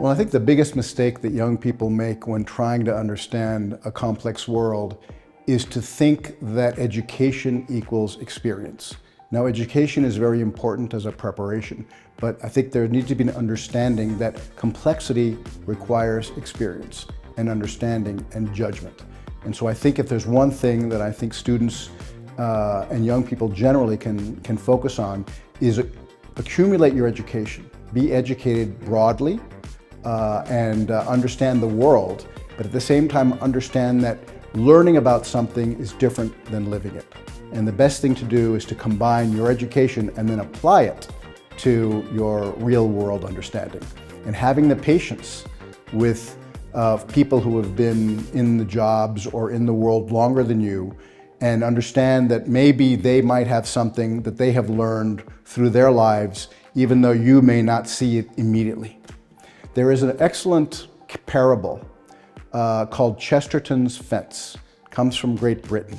Well, I think the biggest mistake that young people make when trying to understand a complex world is to think that education equals experience. Now, education is very important as a preparation, but I think there needs to be an understanding that complexity requires experience and understanding and judgment. And so I think if there's one thing that I think students and young people generally can focus on is accumulate your education. Be educated broadly and understand the world, but at the same time understand that learning about something is different than living it. And the best thing to do is to combine your education and then apply it to your real world understanding. And having the patience with people who have been in the jobs or in the world longer than you, and understand that maybe they might have something that they have learned through their lives, even though you may not see it immediately. There is an excellent parable called Chesterton's Fence. It comes from Great Britain.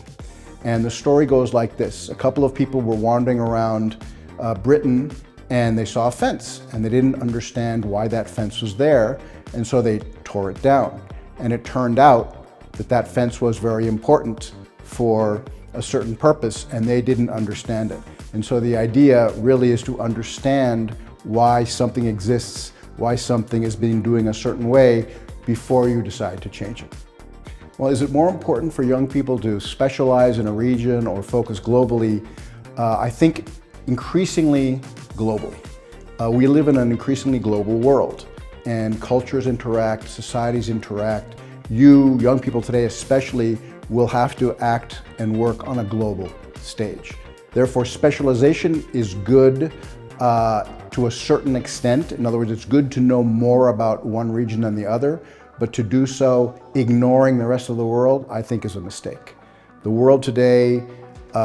And the story goes like this. A couple of people were wandering around Britain and they saw a fence and they didn't understand why that fence was there, and so they tore it down. And it turned out that that fence was very important for a certain purpose, and they didn't understand it. And so the idea really is to understand why something exists, why something is being doing a certain way before you decide to change it. Well, is it more important for young people to specialize in a region or focus globally? I think increasingly globally. We live in an increasingly global world, and cultures interact, societies interact. You, young people today especially, will have to act and work on a global stage. Therefore, specialization is good to a certain extent. In other words, it's good to know more about one region than the other, but to do so ignoring the rest of the world, I think is a mistake. The world today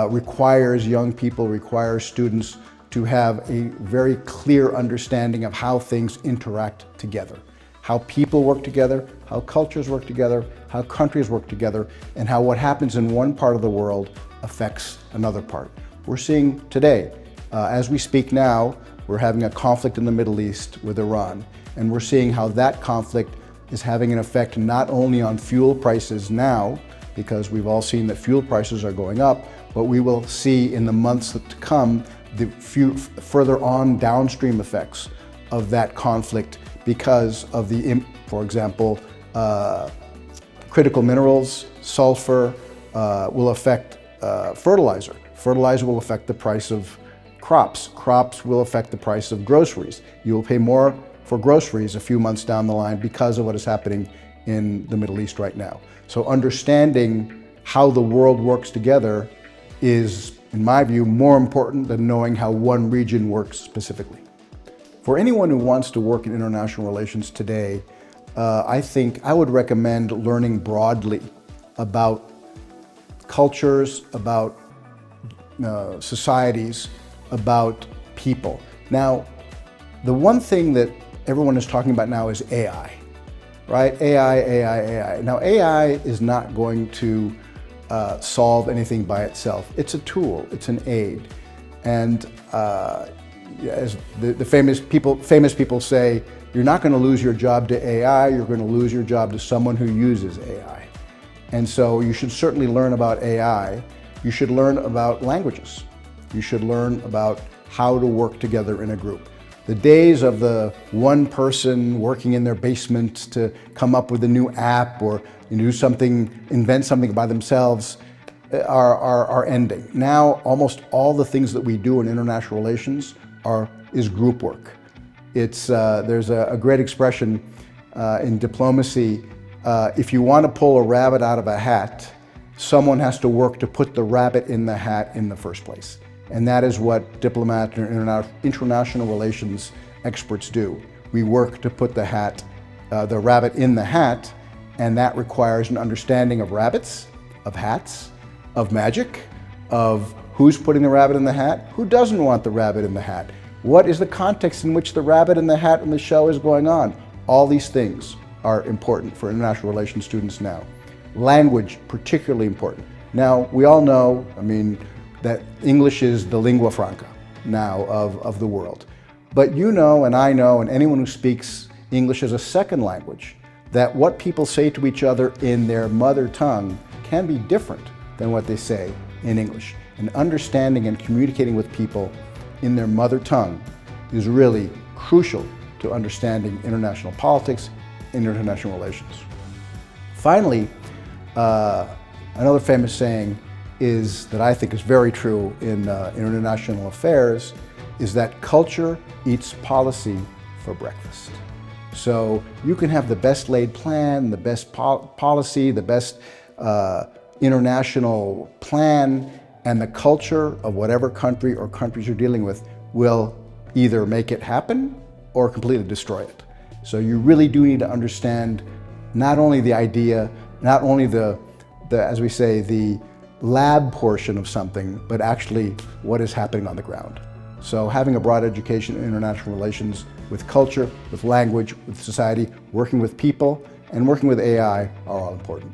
requires young people, requires students to have a very clear understanding of how things interact together, how people work together, how cultures work together, how countries work together, and how what happens in one part of the world affects another part. We're seeing today, as we speak now, we're having a conflict in the Middle East with Iran, and we're seeing how that conflict is having an effect not only on fuel prices now, because we've all seen that fuel prices are going up, but we will see in the months to come the further on downstream effects of that conflict because of the, for example, critical minerals, sulfur will affect fertilizer. Fertilizer will affect the price of crops. Crops will affect the price of groceries. You will pay more for groceries a few months down the line because of what is happening in the Middle East right now. So understanding how the world works together is, in my view, more important than knowing how one region works specifically. For anyone who wants to work in international relations today, I think I would recommend learning broadly about cultures, about societies, about people. Now, the one thing that everyone is talking about now is AI, right? AI. Now, AI is not going to solve anything by itself. It's a tool, it's an aid. And as the famous people say, you're not going to lose your job to AI, you're going to lose your job to someone who uses AI. And so you should certainly learn about AI. You should learn about languages. You should learn about how to work together in a group. The days of the one person working in their basement to come up with a new app or do something, invent something by themselves are ending. Now, almost all the things that we do in international relations is group work. There's a great expression in diplomacy, if you want to pull a rabbit out of a hat, someone has to work to put the rabbit in the hat in the first place. And that is what diplomat and international relations experts do. We work to put the rabbit in the hat, and that requires an understanding of rabbits, of hats, of magic, of who's putting the rabbit in the hat, who doesn't want the rabbit in the hat, what is the context in which the rabbit in the hat in the show is going on. All these things are important for international relations students now. Language, particularly important. Now, we all know, that English is the lingua franca now of the world. But you know, and I know, and anyone who speaks English as a second language, that what people say to each other in their mother tongue can be different than what they say in English. And understanding and communicating with people in their mother tongue is really crucial to understanding international politics and international relations. Finally, another famous saying is that I think is very true in international affairs is that culture eats policy for breakfast. So you can have the best laid plan, the best policy, the best international plan, and the culture of whatever country or countries you're dealing with will either make it happen or completely destroy it. So you really do need to understand not only the idea, not only the as we say, the lab portion of something, but actually what is happening on the ground. So having a broad education in international relations with culture, with language, with society, working with people, and working with AI are all important.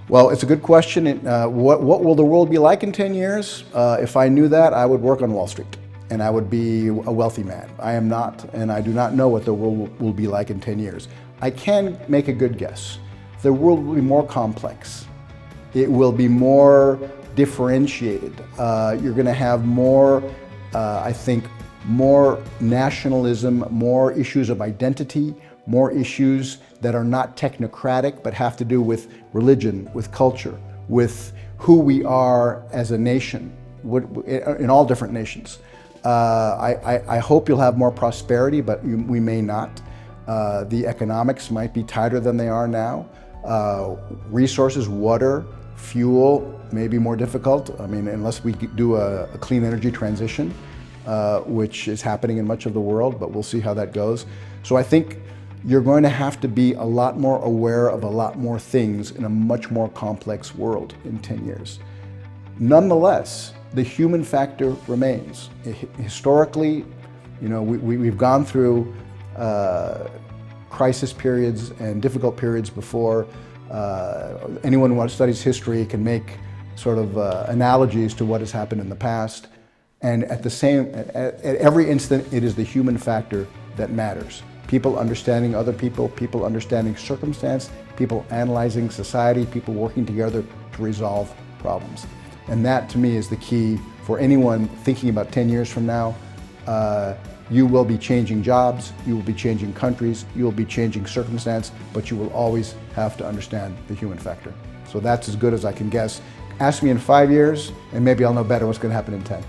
Well, it's a good question. What will the world be like in 10 years? If I knew that, I would work on Wall Street and I would be a wealthy man. I am not, and I do not know what the world will be like in 10 years. I can make a good guess. The world will be more complex. It will be more differentiated. You're going to have more, I think, more nationalism, more issues of identity, more issues that are not technocratic but have to do with religion, with culture, with who we are as a nation, in all different nations. I hope you'll have more prosperity, but we may not. The economics might be tighter than they are now. Resources, water, fuel may be more difficult. I mean, unless we do a clean energy transition, which is happening in much of the world, but we'll see how that goes. So I think you're going to have to be a lot more aware of a lot more things in a much more complex world in 10 years. Nonetheless, the human factor remains. Historically, you know, we've gone through crisis periods and difficult periods before. Anyone who studies history can make sort of analogies to what has happened in the past. And at every instant, it is the human factor that matters. People understanding other people, people understanding circumstance, people analyzing society, people working together to resolve problems. And that, to me, is the key for anyone thinking about 10 years from now. You will be changing jobs, you will be changing countries, you will be changing circumstance, but you will always have to understand the human factor. So that's as good as I can guess. Ask me in 5 years, and maybe I'll know better what's going to happen in 10.